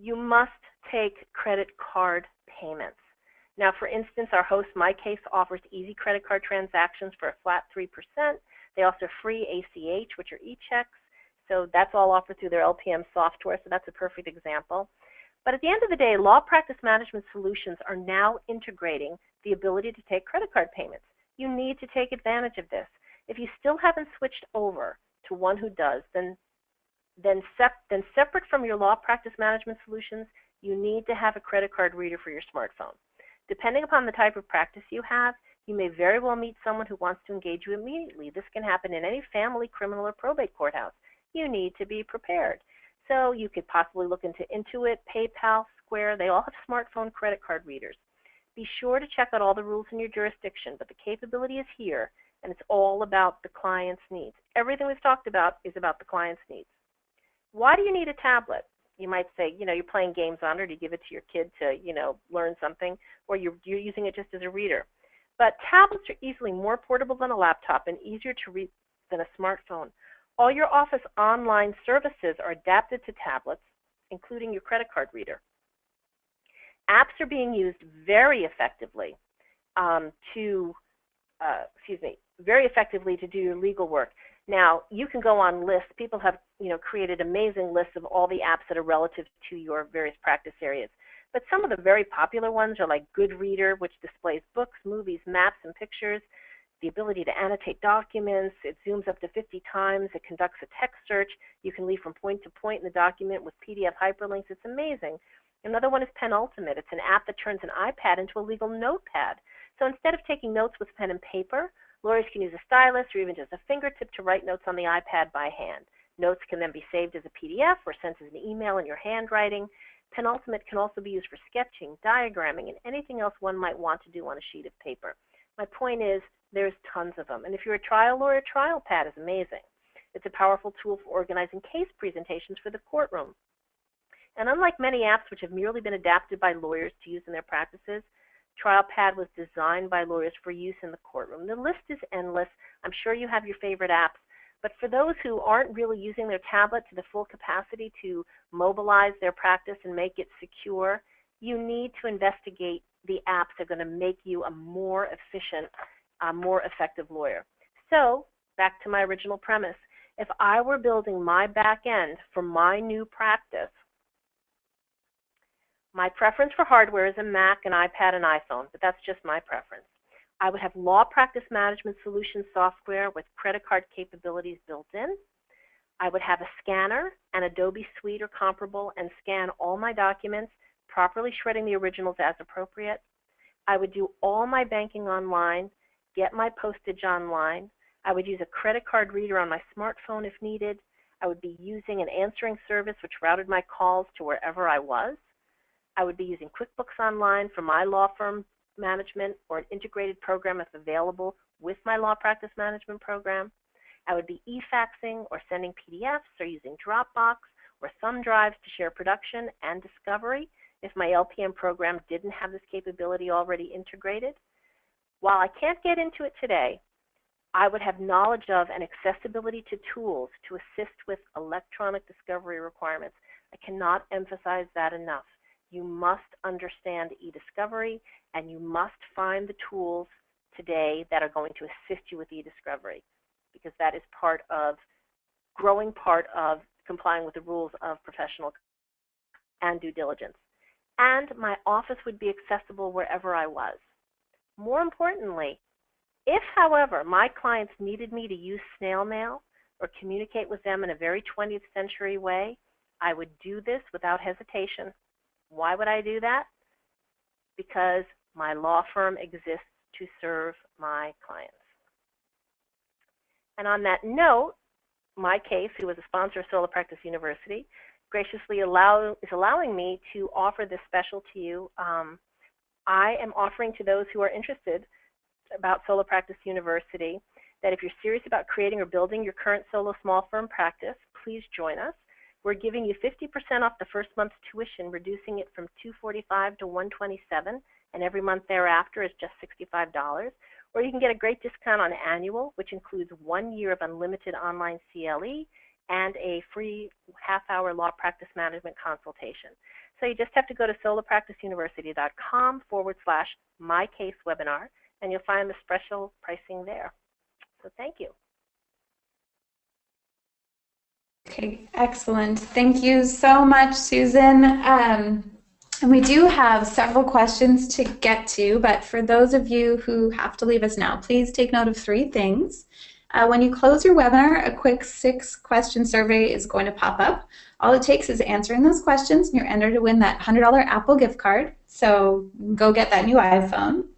S2: You must take credit card payments. Now, for instance, our host MyCase offers easy credit card transactions for a flat 3%. They also have free ACH, which are e-checks. So that's all offered through their LPM software, so that's a perfect example. But at the end of the day, law practice management solutions are now integrating the ability to take credit card payments. You need to take advantage of this. If you still haven't switched over to one who does, then separate from your law practice management solutions, you need to have a credit card reader for your smartphone. Depending upon the type of practice you have, you may very well meet someone who wants to engage you immediately. This can happen in any family, criminal, or probate courthouse. You need to be prepared. So you could possibly look into Intuit, PayPal, Square. They all have smartphone credit card readers. Be sure to check out all the rules in your jurisdiction, but the capability is here, and it's all about the client's needs. Everything we've talked about is about the client's needs. Why do you need a tablet? You might say, you're playing games on it, or you give it to your kid to, learn something, or you're using it just as a reader. But tablets are easily more portable than a laptop and easier to read than a smartphone. All your office online services are adapted to tablets, including your credit card reader. Apps are being used very effectively to do your legal work. Now, you can go on lists. People have, created amazing lists of all the apps that are relative to your various practice areas. But some of the very popular ones are like Goodreader, which displays books, movies, maps, and pictures, the ability to annotate documents. It zooms up to 50 times. It conducts a text search. You can leave from point to point in the document with PDF hyperlinks. It's amazing. Another one is Penultimate. It's an app that turns an iPad into a legal notepad. So instead of taking notes with pen and paper, lawyers can use a stylus or even just a fingertip to write notes on the iPad by hand. Notes can then be saved as a PDF or sent as an email in your handwriting. Penultimate can also be used for sketching, diagramming, and anything else one might want to do on a sheet of paper. My point is, there's tons of them. And if you're a trial lawyer, TrialPad is amazing. It's a powerful tool for organizing case presentations for the courtroom. And unlike many apps which have merely been adapted by lawyers to use in their practices, TrialPad was designed by lawyers for use in the courtroom. The list is endless. I'm sure you have your favorite apps. But for those who aren't really using their tablet to the full capacity to mobilize their practice and make it secure, you need to investigate the apps that are going to make you a more efficient, more effective lawyer. So back to my original premise. If I were building my back end for my new practice, my preference for hardware is a Mac, an iPad, and iPhone, but that's just my preference. I would have law practice management solution software with credit card capabilities built in. I would have a scanner, an Adobe Suite or comparable, and scan all my documents, properly shredding the originals as appropriate. I would do all my banking online, get my postage online. I would use a credit card reader on my smartphone if needed. I would be using an answering service which routed my calls to wherever I was. I would be using QuickBooks Online for my law firm management or an integrated program if available with my law practice management program. I would be e-faxing or sending PDFs or using Dropbox or thumb drives to share production and discovery if my LPM program didn't have this capability already integrated. While I can't get into it today, I would have knowledge of and accessibility to tools to assist with electronic discovery requirements. I cannot emphasize that enough. You must understand eDiscovery, and you must find the tools today that are going to assist you with eDiscovery, because that is growing part of complying with the rules of professional and due diligence. And my office would be accessible wherever I was. More importantly, if, however, my clients needed me to use snail mail or communicate with them in a very 20th century way, I would do this without hesitation. Why would I do that? Because my law firm exists to serve my clients. And on that note, MyCase, who is a sponsor of Solo Practice University, graciously is allowing me to offer this special to you. I am offering to those who are interested about Solo Practice University that if you're serious about creating or building your current solo small firm practice, please join us. We're giving you 50% off the first month's tuition, reducing it from $245 to $127, and every month thereafter is just $65. Or you can get a great discount on annual, which includes 1 year of unlimited online CLE and a free half-hour law practice management consultation. So you just have to go to solopracticeuniversity.com/mycasewebinar, and you'll find the special pricing there. So thank you.
S1: Okay, excellent. Thank you so much, Susan. And we do have several questions to get to, but for those of you who have to leave us now, please take note of 3 things. When you close your webinar, a quick 6-question survey is going to pop up. All it takes is answering those questions, and you're entered to win that $100 Apple gift card. So go get that new iPhone.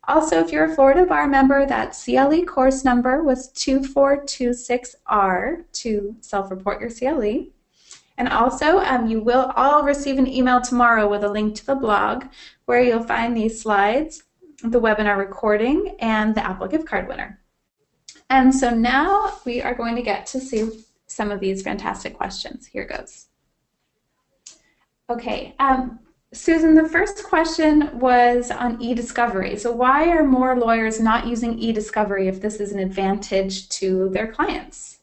S1: Also, if you're a Florida Bar member, that CLE course number was 2426R to self-report your CLE. And also, you will all receive an email tomorrow with a link to the blog where you'll find these slides, the webinar recording, and the Apple gift card winner. And so now we are going to get to see some of these fantastic questions. Here goes. Okay, Susan, the first question was on eDiscovery. So why are more lawyers not using eDiscovery if this is an advantage to their clients?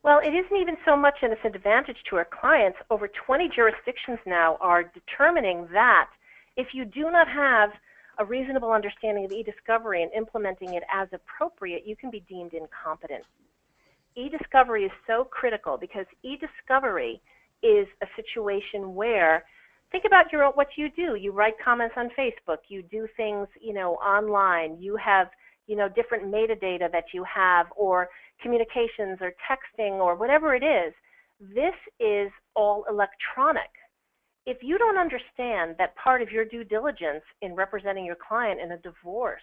S2: Well, it isn't even so much an advantage to our clients. Over 20 jurisdictions now are determining that if you do not have a reasonable understanding of eDiscovery and implementing it as appropriate, you can be deemed incompetent. eDiscovery is so critical because eDiscovery is a situation where, think about what you do. You write comments on Facebook. You do things, online. You have, different metadata that you have, or communications or texting or whatever it is. This is all electronic. If you don't understand that part of your due diligence in representing your client in a divorce,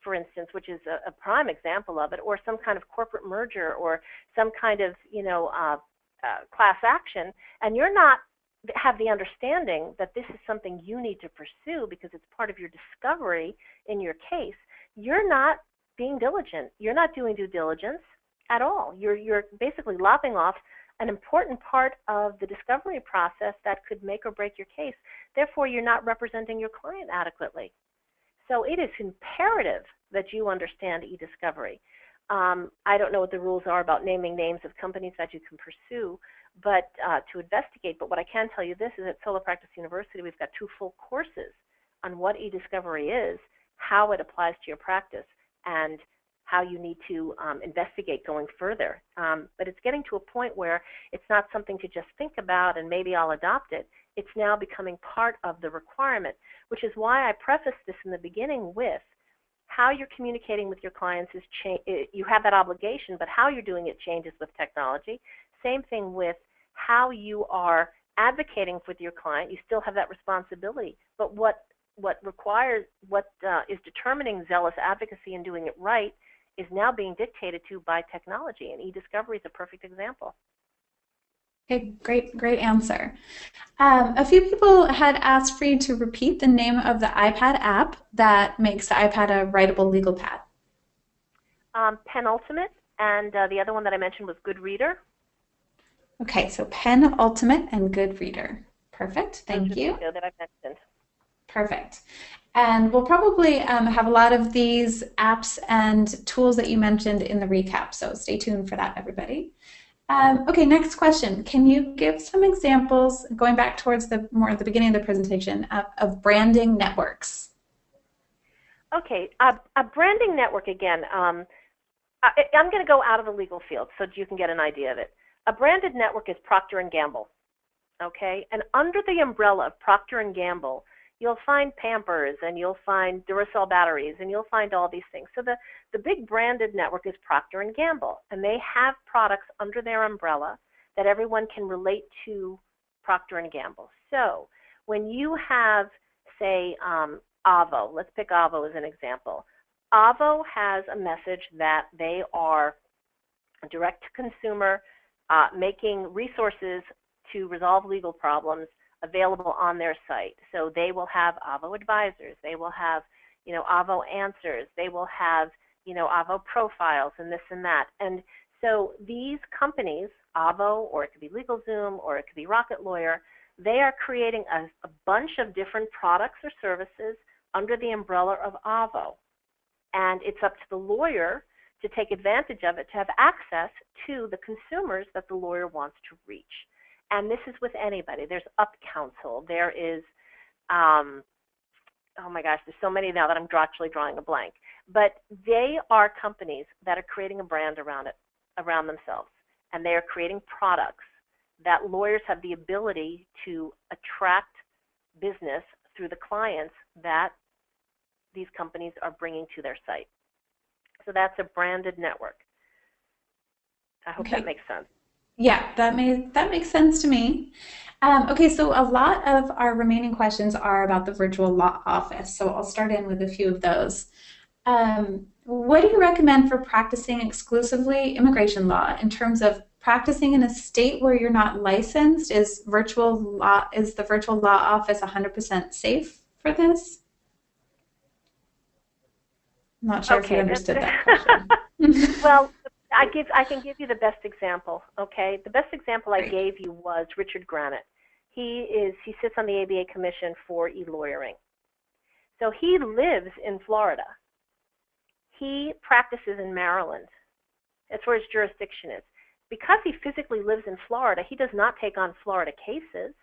S2: for instance, which is a prime example of it, or some kind of corporate merger or some kind of, class action, and you're not have the understanding that this is something you need to pursue because it's part of your discovery in your case, you're not being diligent. You're not doing due diligence at all. You're basically lopping off an important part of the discovery process that could make or break your case. Therefore, you're not representing your client adequately. So it is imperative that you understand eDiscovery. I don't know what the rules are about naming names of companies that you can pursue, but to investigate. But what I can tell you this is at Solo Practice University, we've got 2 full courses on what eDiscovery is, how it applies to your practice, and how you need to investigate going further. But it's getting to a point where it's not something to just think about and maybe I'll adopt it. It's now becoming part of the requirement, which is why I prefaced this in the beginning with how you're communicating with your clients is you have that obligation, but how you're doing it changes with technology. Same thing with how you are advocating with your client. You still have that responsibility, but what is determining zealous advocacy and doing it right is now being dictated to by technology, and eDiscovery is a perfect example.
S1: Okay, great answer. A few people had asked for you to repeat the name of the iPad app that makes the iPad a writable legal pad.
S2: Penultimate, and the other one that I mentioned was Good Reader.
S1: Okay, so Penultimate and Good Reader. Perfect, thank you.
S2: That I mentioned.
S1: Perfect. And we'll probably have a lot of these apps and tools that you mentioned in the recap, so stay tuned for that, everybody. Okay, next question. Can you give some examples, going back towards the beginning of the presentation, of branding networks?
S2: Okay, a branding network, again, I'm going to go out of the legal field so you can get an idea of it. A branded network is Procter & Gamble, okay? And under the umbrella of Procter & Gamble, you'll find Pampers, and you'll find Duracell batteries, and you'll find all these things. So the big branded network is Procter & Gamble, and they have products under their umbrella that everyone can relate to Procter & Gamble. So when you have, say, Avo, let's pick Avo as an example. Avo has a message that they are direct-to-consumer, making resources to resolve legal problems available on their site. So they will have Avo advisors, they will have, Avo answers, they will have, Avo profiles and this and that. And so these companies, Avo, or it could be LegalZoom, or it could be Rocket Lawyer, they are creating a bunch of different products or services under the umbrella of Avo. And it's up to the lawyer to take advantage of it, to have access to the consumers that the lawyer wants to reach. And this is with anybody. There's Up Counsel. There is, oh my gosh, there's so many now that I'm actually drawing a blank. But they are companies that are creating a brand around themselves. And they are creating products that lawyers have the ability to attract business through the clients that these companies are bringing to their site. So that's a branded network. I hope that makes sense.
S1: Yeah, that makes sense to me. Okay, so a lot of our remaining questions are about the virtual law office, so I'll start in with a few of those. What do you recommend for practicing exclusively immigration law in terms of practicing in a state where you're not licensed, is the virtual law office 100% safe for this? I'm not sure if you
S2: Okay,
S1: understood that question.
S2: well, I can give you the best example. Okay, the best example I
S1: Great.
S2: gave you was Richard Granite. He sits on the ABA Commission for e-lawyering. So he lives in Florida. He practices in Maryland. That's where his jurisdiction is. Because he physically lives in Florida, he does not take on Florida cases.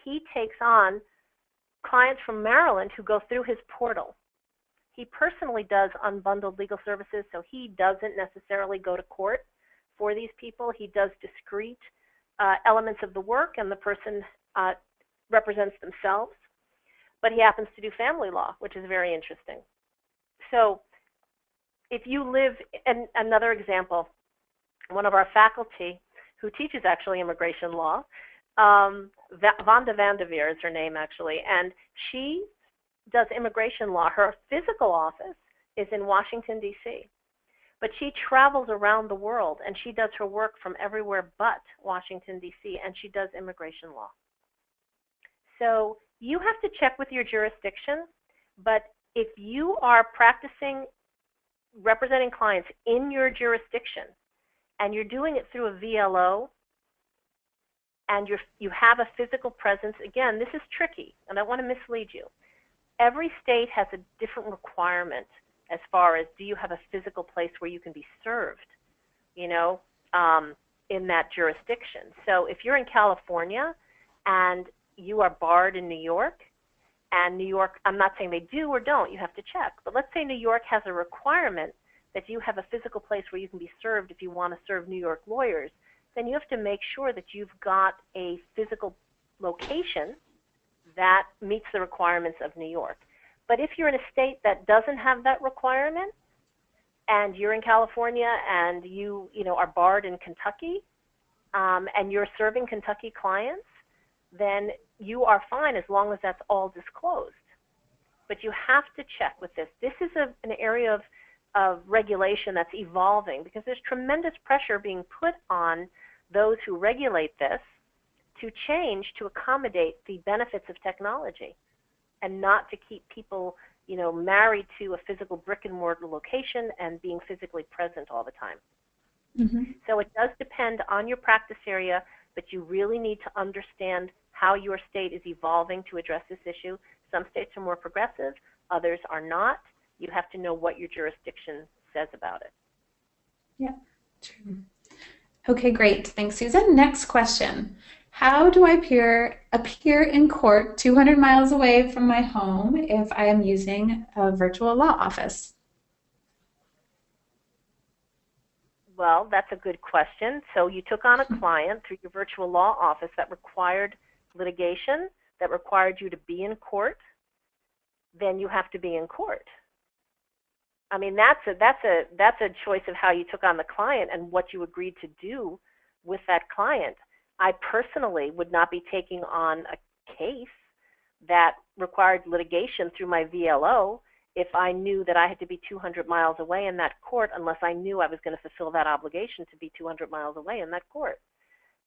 S2: He takes on clients from Maryland who go through his portal. He personally does unbundled legal services, so he doesn't necessarily go to court for these people. He does discrete elements of the work, and the person represents themselves. But he happens to do family law, which is very interesting. So if you live, and another example, one of our faculty who teaches actually immigration law, Vonda Vanderveer is her name actually, and she does immigration law. Her physical office is in Washington, D.C., but she travels around the world, and she does her work from everywhere but Washington, D.C., and she does immigration law. So you have to check with your jurisdiction, but if you are practicing representing clients in your jurisdiction and you're doing it through a VLO and you have a physical presence, again, this is tricky, and I want to mislead you. Every state has a different requirement as far as, do you have a physical place where you can be served, in that jurisdiction. So if you're in California and you are barred in New York, and New York, I'm not saying they do or don't, you have to check, but let's say New York has a requirement that you have a physical place where you can be served if you want to serve New York lawyers, then you have to make sure that you've got a physical location that meets the requirements of New York. But if you're in a state that doesn't have that requirement, and you're in California and you are barred in Kentucky, and you're serving Kentucky clients, then you are fine as long as that's all disclosed. But you have to check with this. This is an area of regulation that's evolving because there's tremendous pressure being put on those who regulate this to change to accommodate the benefits of technology and not to keep people, married to a physical brick and mortar location and being physically present all the time. Mm-hmm. So it does depend on your practice area, but you really need to understand how your state is evolving to address this issue. Some states are more progressive, others are not. You have to know what your jurisdiction says about it.
S1: Yeah, true. Okay, great. Thanks, Susan. Next question. How do I appear in court 200 miles away from my home if I am using a virtual law office?
S2: Well, that's a good question. So you took on a client through your virtual law office that required litigation, that required you to be in court, then you have to be in court. I mean, that's a choice of how you took on the client and what you agreed to do with that client. I personally would not be taking on a case that required litigation through my VLO if I knew that I had to be 200 miles away in that court unless I knew I was going to fulfill that obligation to be 200 miles away in that court.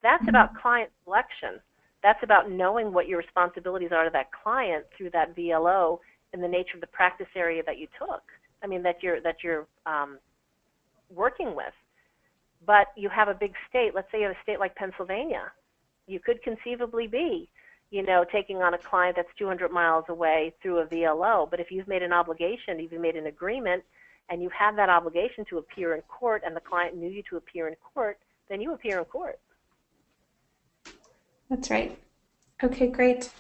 S2: That's about client selection. That's about knowing what your responsibilities are to that client through that VLO and the nature of the practice area that you took. I mean, that you're working with. But you have a big state. Let's say you have a state like Pennsylvania. You could conceivably be, taking on a client that's 200 miles away through a VLO. But if you've made an obligation, you've made an agreement, and you have that obligation to appear in court, and the client knew you to appear in court, then you appear in court.
S1: That's right. Okay, great.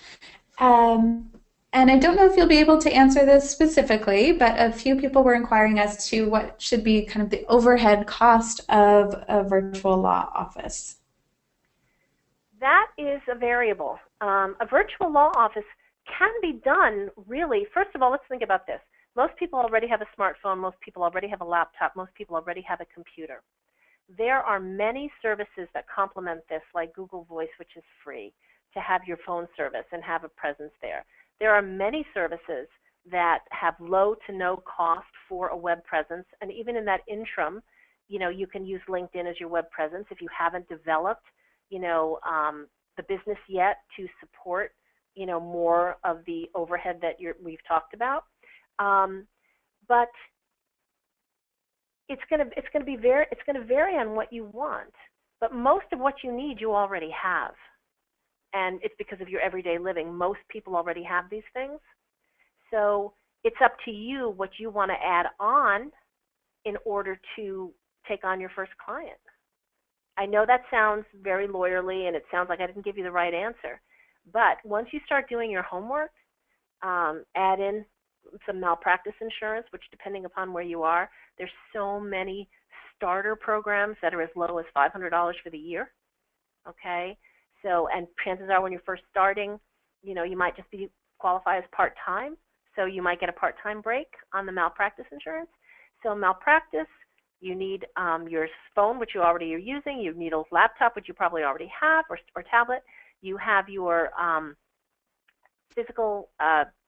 S1: And I don't know if you'll be able to answer this specifically, but a few people were inquiring as to what should be kind of the overhead cost of a virtual law office.
S2: That is a variable. A virtual law office can be done really, first of all, let's think about this. Most people already have a smartphone, most people already have a laptop, most people already have a computer. There are many services that complement this, like Google Voice, which is free, to have your phone service and have a presence there. There are many services that have low to no cost for a web presence, and even in that interim, you can use LinkedIn as your web presence if you haven't developed, the business yet to support, more of the overhead that we've talked about. But it's going to vary on what you want. But most of what you need, you already have. And it's because of your everyday living. Most people already have these things. So it's up to you what you want to add on in order to take on your first client. I know that sounds very lawyerly, and it sounds like I didn't give you the right answer. But once you start doing your homework, add in some malpractice insurance, which depending upon where you are, there's so many starter programs that are as low as $500 for the year. Okay, so, and chances are when you're first starting, you might just qualify as part-time, so you might get a part-time break on the malpractice insurance. So malpractice, you need your phone, which you already are using. You need a laptop, which you probably already have, or tablet. You have your physical,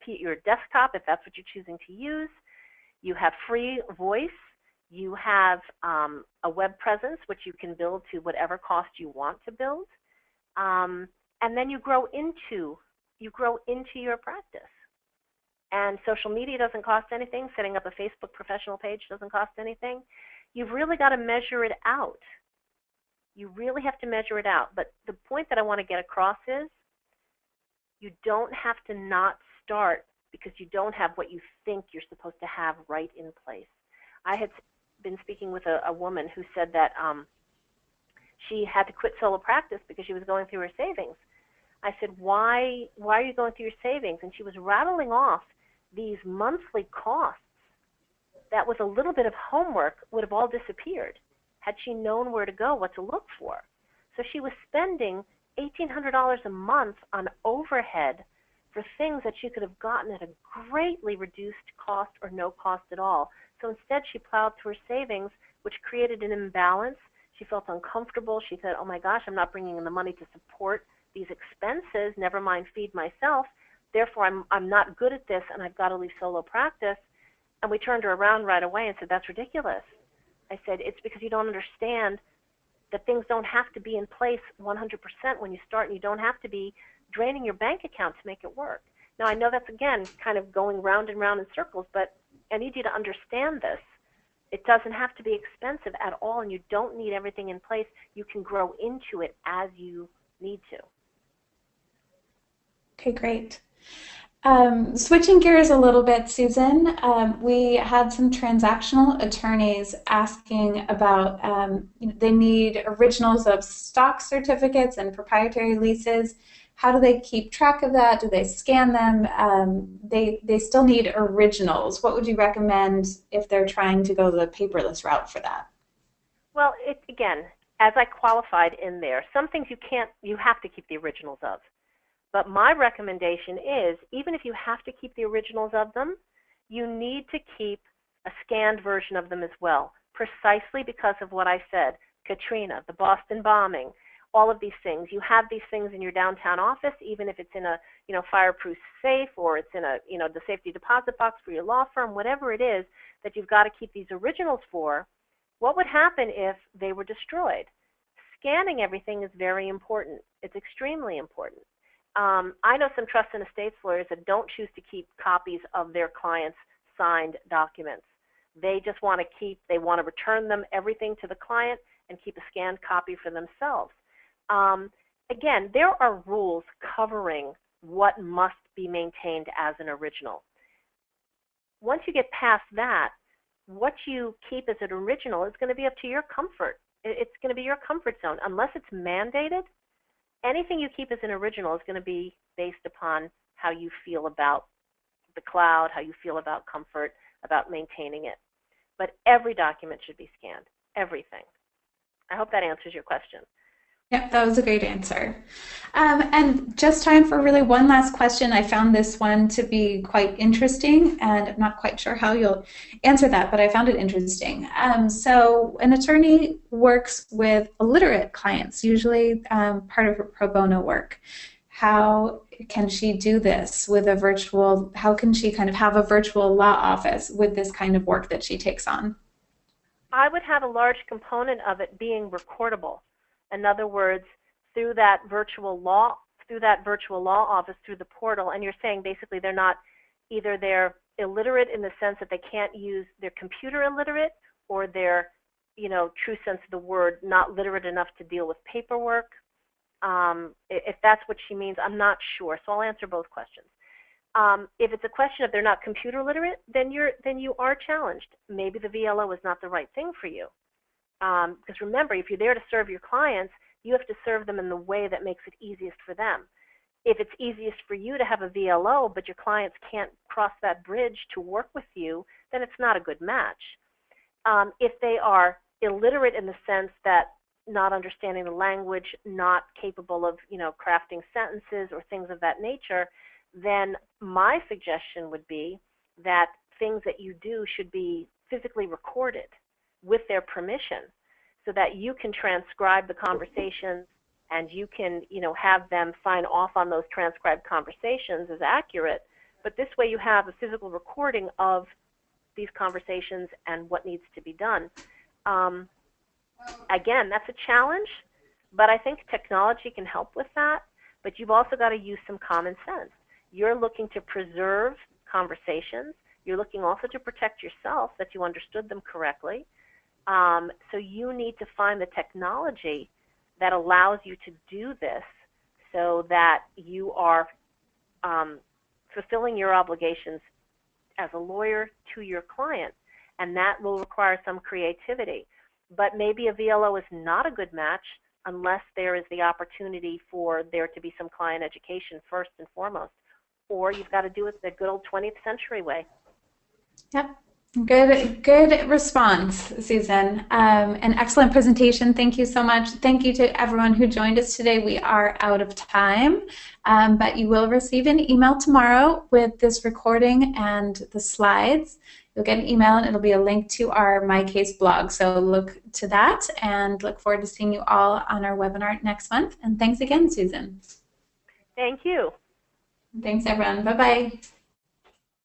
S2: your desktop, if that's what you're choosing to use. You have free voice. You have a web presence, which you can build to whatever cost you want to build. And then you grow into your practice. And social media doesn't cost anything. Setting up a Facebook professional page doesn't cost anything. You've really got to measure it out. You really have to measure it out. But the point that I want to get across is you don't have to not start because you don't have what you think you're supposed to have right in place. I had been speaking with a woman who said that she had to quit solo practice because she was going through her savings. I said, why are you going through your savings? And she was rattling off these monthly costs that with a little bit of homework would have all disappeared had she known where to go, what to look for. So she was spending $1,800 a month on overhead for things that she could have gotten at a greatly reduced cost or no cost at all. So instead she plowed through her savings, which created an imbalance. She felt uncomfortable. She said, oh my gosh, I'm not bringing in the money to support these expenses, never mind feed myself. Therefore, I'm not good at this, and I've got to leave solo practice. And we turned her around right away and said, that's ridiculous. I said, it's because you don't understand that things don't have to be in place 100% when you start, and you don't have to be draining your bank account to make it work. Now, I know that's, again, kind of going round and round in circles, but I need you to understand this. It doesn't have to be expensive at all, and you don't need everything in place. You can grow into it as you need to.
S1: Okay, great. Switching gears a little bit, Susan, we had some transactional attorneys asking about, they need originals of stock certificates and proprietary leases. How do they keep track of that? Do they scan them? They still need originals. What would you recommend if they're trying to go the paperless route for that?
S2: Well, again, as I qualified in there, some things you have to keep the originals of. But my recommendation is, even if you have to keep the originals of them, you need to keep a scanned version of them as well, precisely because of what I said, Katrina, the Boston bombing, all of these things. You have these things in your downtown office, even if it's in a fireproof safe, or it's in a the safety deposit box for your law firm, whatever it is that you've got to keep these originals for. What would happen if they were destroyed? Scanning everything is very important. It's extremely important. I know some trust and estates lawyers that don't choose to keep copies of their clients' signed documents. They just want to return them, everything to the client, and keep a scanned copy for themselves. Again, there are rules covering what must be maintained as an original. Once you get past that, what you keep as an original is going to be up to your comfort. It's going to be your comfort zone. Unless it's mandated, anything you keep as an original is going to be based upon how you feel about the cloud, how you feel about comfort, about maintaining it. But every document should be scanned, everything. I hope that answers your question.
S1: Yep, that was a great answer. And just time for really one last question. I found this one to be quite interesting, and I'm not quite sure how you'll answer that, but I found it interesting. So an attorney works with illiterate clients, usually part of her pro bono work. How can she do this with a virtual, how can she kind of have a virtual law office with this kind of work that she takes on?
S2: I would have a large component of it being recordable. In other words, through that virtual law office, through the portal, and you're saying basically they're not, either they're illiterate in the sense that they can't use, they're computer illiterate, or they're, true sense of the word, not literate enough to deal with paperwork. If that's what she means, I'm not sure, so I'll answer both questions. If it's a question of they're not computer literate, then you are challenged. Maybe the VLO is not the right thing for you. Because remember, if you're there to serve your clients, you have to serve them in the way that makes it easiest for them. If it's easiest for you to have a VLO, but your clients can't cross that bridge to work with you, then it's not a good match. If they are illiterate in the sense that not understanding the language, not capable of, crafting sentences or things of that nature, then my suggestion would be that things that you do should be physically recorded with their permission, so that you can transcribe the conversations and you can, have them sign off on those transcribed conversations as accurate. But this way you have a physical recording of these conversations and what needs to be done. Again, that's a challenge, but I think technology can help with that. But you've also got to use some common sense. You're looking to preserve conversations. You're looking also to protect yourself, that you understood them correctly. So you need to find the technology that allows you to do this so that you are fulfilling your obligations as a lawyer to your client. And that will require some creativity. But maybe a VLO is not a good match unless there is the opportunity for there to be some client education first and foremost. Or you've got to do it the good old 20th century way.
S1: Yep. Good response, Susan. An excellent presentation. Thank you so much. Thank you to everyone who joined us today. We are out of time, but you will receive an email tomorrow with this recording and the slides. You'll get an email and it'll be a link to our MyCase blog. So look to that and look forward to seeing you all on our webinar next month. And thanks again, Susan.
S2: Thank you.
S1: Thanks, everyone. Bye-bye.